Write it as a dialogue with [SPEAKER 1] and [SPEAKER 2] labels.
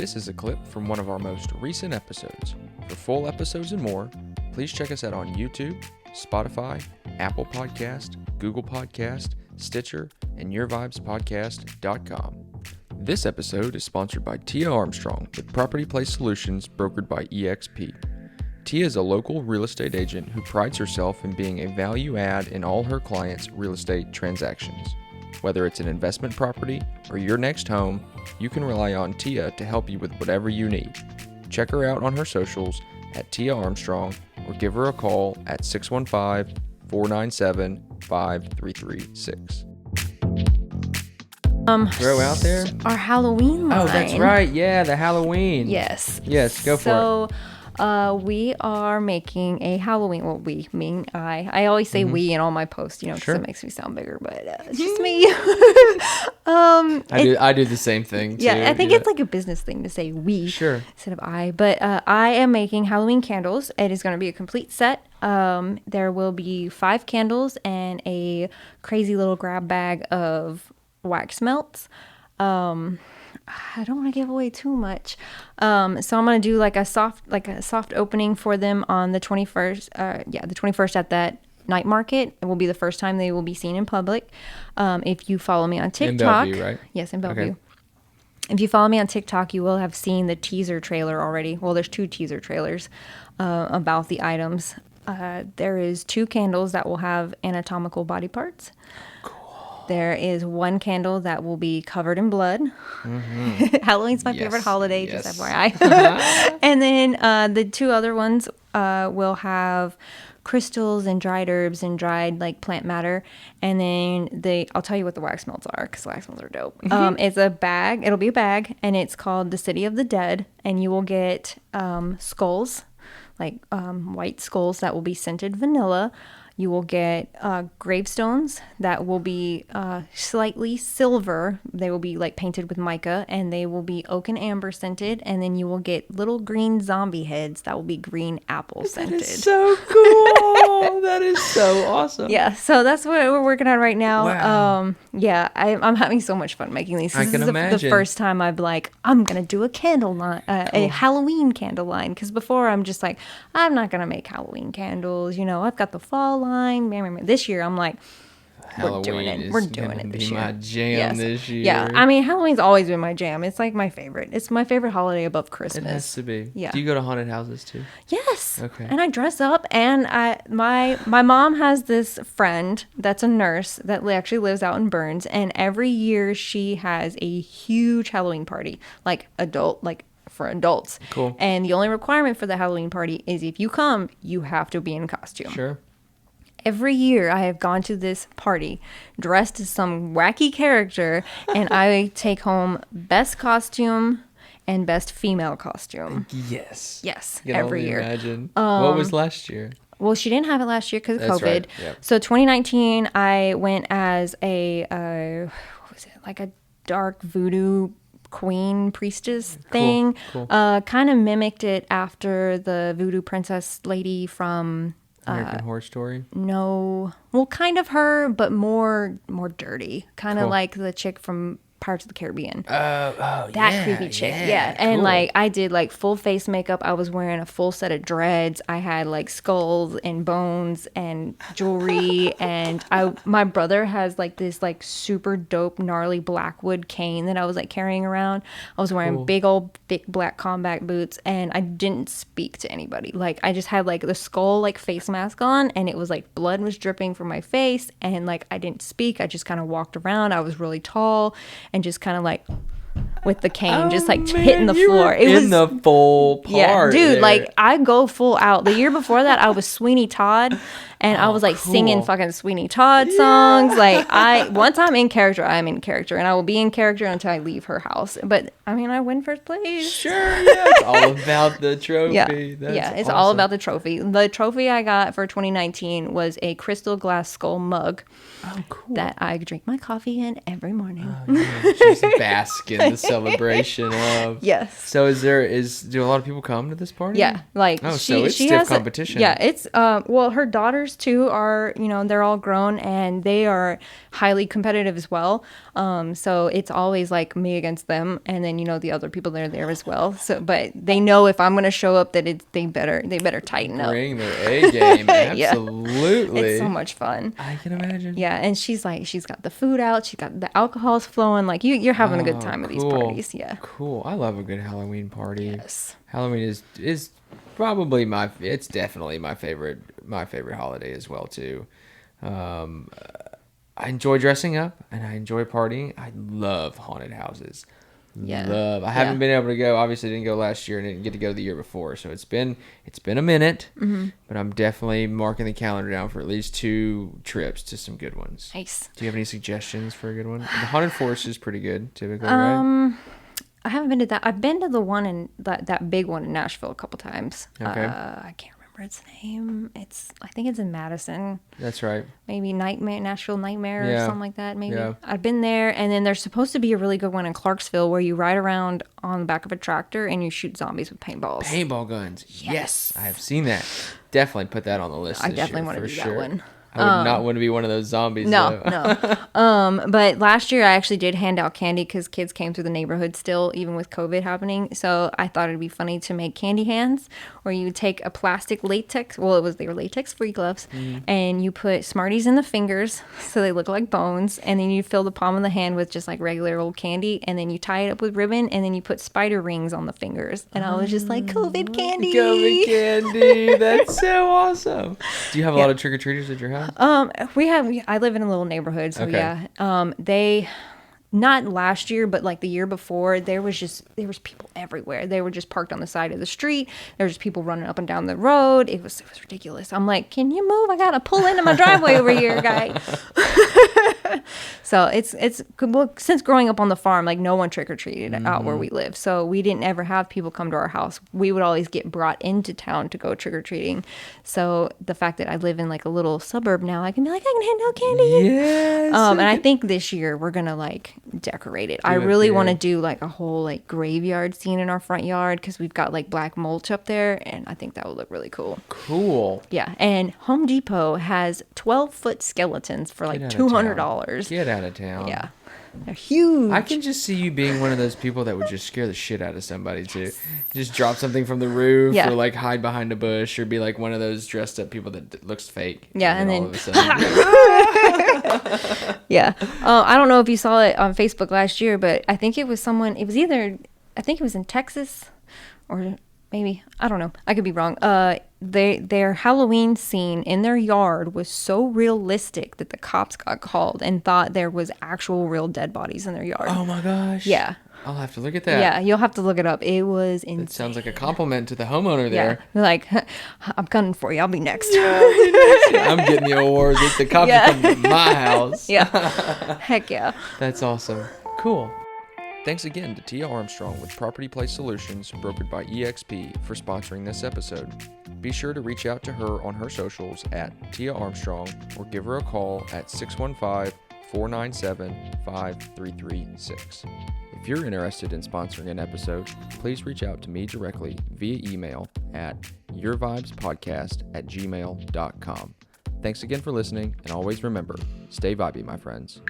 [SPEAKER 1] This is a clip from one of our most recent episodes. For full episodes and more, please check us out on YouTube, Spotify, Apple Podcast, Google Podcast, Stitcher, and YourVibesPodcast.com. This episode is sponsored by Tia Armstrong with Property Place Solutions brokered by eXp. Tia is a local real estate agent who prides herself in being a value add in all her clients' real estate transactions. Whether it's an investment property or your next home, you can rely on Tia to help you with whatever you need. Check her out on her socials at Tia Armstrong or give her a call at 615-497-5336. Throw out there?
[SPEAKER 2] Our Halloween line.
[SPEAKER 1] Oh, that's right. Yeah, the Halloween.
[SPEAKER 2] Yes.
[SPEAKER 1] Yes, go for it.
[SPEAKER 2] So, we are making a Halloween. Well, we, meaning I. I always say we in all my posts, because
[SPEAKER 1] Sure.
[SPEAKER 2] it makes me sound bigger, but it's just me.
[SPEAKER 1] I do the same thing, too.
[SPEAKER 2] Yeah, I think it's like a business thing to say we instead of I. But I am making Halloween candles. It is going to be a complete set. There will be 5 candles and a crazy little grab bag of wax melts. I don't want to give away too much. So I'm going to do like a soft opening for them on the 21st. The 21st at that night market. It will be the first time they will be seen in public. If you follow me on TikTok.
[SPEAKER 1] In Bellevue, right?
[SPEAKER 2] Yes, in Bellevue.
[SPEAKER 1] Okay.
[SPEAKER 2] If you follow me on TikTok, you will have seen the teaser trailer already. Well, there's 2 teaser trailers about the items. There is 2 candles that will have anatomical body parts. There is 1 candle that will be covered in blood. Mm-hmm. Halloween's my favorite holiday, just FYI. And then the 2 other ones will have crystals and dried herbs and dried like plant matter. And then I'll tell you what the wax melts are, because wax melts are dope. Mm-hmm. It's a bag. It'll be a bag, and it's called the City of the Dead. And you will get skulls, like white skulls that will be scented vanilla. You will get gravestones that will be slightly silver. They will be like painted with mica, and they will be oak and amber scented. And then you will get little green zombie heads that will be green apple scented.
[SPEAKER 1] That is so cool. That is so awesome.
[SPEAKER 2] Yeah, so that's what we're working on right now.
[SPEAKER 1] Wow.
[SPEAKER 2] I'm having so much fun making these.
[SPEAKER 1] I can imagine.
[SPEAKER 2] The first time I'm going to do a candle line, a Halloween candle line. Because before I'm just like, I'm not going to make Halloween candles. I've got the fall line. This year I'm like, we're doing it this year.
[SPEAKER 1] My jam this year.
[SPEAKER 2] Yeah, I mean, Halloween's always been my jam. It's like my favorite. It's my favorite holiday above Christmas.
[SPEAKER 1] It has to be.
[SPEAKER 2] Yeah.
[SPEAKER 1] Do you go to haunted houses too?
[SPEAKER 2] Yes.
[SPEAKER 1] Okay.
[SPEAKER 2] And I dress up, and my mom has this friend that's a nurse that actually lives out in Burns, and every year she has a huge Halloween party, for adults.
[SPEAKER 1] Cool.
[SPEAKER 2] And the only requirement for the Halloween party is if you come, you have to be in costume.
[SPEAKER 1] Sure.
[SPEAKER 2] Every year I have gone to this party dressed as some wacky character, and I take home best costume and best female costume.
[SPEAKER 1] Yes.
[SPEAKER 2] Yes,
[SPEAKER 1] Can
[SPEAKER 2] every
[SPEAKER 1] only
[SPEAKER 2] year.
[SPEAKER 1] Imagine. What was last year?
[SPEAKER 2] Well, she didn't have it last year because of
[SPEAKER 1] That's
[SPEAKER 2] COVID.
[SPEAKER 1] right, yeah.
[SPEAKER 2] So 2019, I went as a like a dark voodoo queen priestess thing.
[SPEAKER 1] Cool.
[SPEAKER 2] Kind of mimicked it after the voodoo princess lady from
[SPEAKER 1] American Horror Story?
[SPEAKER 2] No, well, kind of her, but more dirty. Kind of
[SPEAKER 1] Cool.
[SPEAKER 2] like the chick from Pirates of the Caribbean.
[SPEAKER 1] That
[SPEAKER 2] Creepy chick. Yeah. And
[SPEAKER 1] cool.
[SPEAKER 2] I did full face makeup. I was wearing a full set of dreads. I had skulls and bones and jewelry. And my brother has this super dope gnarly Blackwood cane that I was carrying around. I was wearing big old thick black combat boots, and I didn't speak to anybody. I just had the skull face mask on, and it was blood was dripping from my face, and I didn't speak. I just kind of walked around. I was really tall, and just kind of with the cane, just hitting the floor.
[SPEAKER 1] It was the full part.
[SPEAKER 2] Yeah, dude,
[SPEAKER 1] there.
[SPEAKER 2] I go full out. The year before that, I was Sweeney Todd, and I was singing fucking Sweeney Todd songs. Once I'm in character, I'm in character, and I will be in character until I leave her house. But I win first place.
[SPEAKER 1] Sure, yeah. It's all about the trophy.
[SPEAKER 2] Yeah, it's all about the trophy. The trophy I got for 2019 was a crystal glass skull mug.
[SPEAKER 1] Oh, cool.
[SPEAKER 2] That I drink my coffee in every morning.
[SPEAKER 1] Just bask in the celebration of.
[SPEAKER 2] Yes.
[SPEAKER 1] So do a lot of people come to this party?
[SPEAKER 2] Yeah,
[SPEAKER 1] so it's stiff competition.
[SPEAKER 2] Yeah, it's her daughter's first two are, they're all grown and they are highly competitive as well. So it's always like me against them, and then the other people that are there as well. So, but they know if I'm going to show up that they better tighten up.
[SPEAKER 1] Bring their A game.
[SPEAKER 2] Yeah.
[SPEAKER 1] Absolutely.
[SPEAKER 2] It's so much fun.
[SPEAKER 1] I can imagine.
[SPEAKER 2] Yeah, and she's got the food out, she's got the alcohol's flowing. Like you're having a good time at these parties. Yeah.
[SPEAKER 1] Cool. I love a good Halloween party.
[SPEAKER 2] Yes.
[SPEAKER 1] Halloween is probably it's definitely my favorite holiday as well too. I enjoy dressing up and I enjoy partying. I love haunted houses.
[SPEAKER 2] Yeah.
[SPEAKER 1] I haven't been able to go. Obviously, didn't go last year and didn't get to go the year before. So it's been a minute.
[SPEAKER 2] Mm-hmm.
[SPEAKER 1] But I'm definitely marking the calendar down for at least 2 trips to some good ones.
[SPEAKER 2] Nice.
[SPEAKER 1] Do you have any suggestions for a good one? The Haunted Forest is pretty good, typically, right?
[SPEAKER 2] I haven't been to that. I've been to the one in that big one in Nashville a couple times.
[SPEAKER 1] Okay.
[SPEAKER 2] I can't remember its name. I think it's in Madison.
[SPEAKER 1] That's right.
[SPEAKER 2] Maybe Nashville Nightmare or something like that. Maybe.
[SPEAKER 1] Yeah.
[SPEAKER 2] I've been there, and then there's supposed to be a really good one in Clarksville where you ride around on the back of a tractor and you shoot zombies with paintballs.
[SPEAKER 1] Paintball guns. Yes, I have seen that. Definitely put that on the list.
[SPEAKER 2] I
[SPEAKER 1] this
[SPEAKER 2] definitely
[SPEAKER 1] year,
[SPEAKER 2] want to
[SPEAKER 1] for
[SPEAKER 2] do
[SPEAKER 1] sure.
[SPEAKER 2] that one.
[SPEAKER 1] I would not want to be one of those zombies.
[SPEAKER 2] No,
[SPEAKER 1] though.
[SPEAKER 2] no. But last year I actually did hand out candy because kids came through the neighborhood still, even with COVID happening. So I thought it'd be funny to make candy hands where you take a plastic latex, they were latex-free gloves, and you put Smarties in the fingers so they look like bones, and then you fill the palm of the hand with just like regular old candy, and then you tie it up with ribbon, and then you put spider rings on the fingers. And I was just like, COVID candy.
[SPEAKER 1] COVID candy. That's so awesome. Do you have a lot of trick-or-treaters at your house?
[SPEAKER 2] I live in a little neighborhood, so
[SPEAKER 1] Okay.
[SPEAKER 2] yeah. They, not last year, but like the year before, there was people everywhere. They were just parked on the side of the street. There was just people running up and down the road. It was ridiculous. I'm like, can you move? I gotta pull into my driveway over here, guy. So it's since growing up on the farm, like no one trick-or-treated out where we live. So we didn't ever have people come to our house. We would always get brought into town to go trick-or-treating. So the fact that I live in like a little suburb now, I can be like, I can hand out candy.
[SPEAKER 1] Yes.
[SPEAKER 2] And I think this year we're gonna like decorate it. I really want to do like a whole like graveyard scene in our front yard because we've got like black mulch up there, and I think that would look really cool.
[SPEAKER 1] Cool.
[SPEAKER 2] Yeah, and Home Depot has 12-foot skeletons for like $200.
[SPEAKER 1] Get out of town.
[SPEAKER 2] Yeah, they're huge.
[SPEAKER 1] I can just see you being one of those people that would just scare the shit out of somebody too. Just drop something from the roof,
[SPEAKER 2] Yeah.
[SPEAKER 1] or like hide behind a bush, or be like one of those dressed up people that looks fake.
[SPEAKER 2] Yeah, and
[SPEAKER 1] all
[SPEAKER 2] then-
[SPEAKER 1] of a sudden,
[SPEAKER 2] Yeah. I don't know if you saw it on Facebook last year, but I think it was someone, I think it was in Texas or maybe, I don't know. I could be wrong. Their Halloween scene in their yard was so realistic that the cops got called and thought there was actual real dead bodies in their yard.
[SPEAKER 1] oh my gosh.
[SPEAKER 2] Yeah.
[SPEAKER 1] I'll have to look at that.
[SPEAKER 2] Yeah, you'll have to look it up. It was insane.
[SPEAKER 1] It sounds like a compliment to the homeowner
[SPEAKER 2] Yeah.
[SPEAKER 1] there.
[SPEAKER 2] They're like, I'm coming for you. I'll be next.
[SPEAKER 1] I'm getting the awards if the cops
[SPEAKER 2] Yeah.
[SPEAKER 1] are coming to my house.
[SPEAKER 2] Yeah. Heck yeah.
[SPEAKER 1] That's awesome. Cool. Thanks again to Tia Armstrong with Property Place Solutions, brokered by EXP, for sponsoring this episode. Be sure to reach out to her on her socials at Tia Armstrong or give her a call at 615-497-5336. If you're interested in sponsoring an episode, please reach out to me directly via email at yourvibespodcast@gmail.com. Thanks again for listening, and always remember, stay vibey, my friends.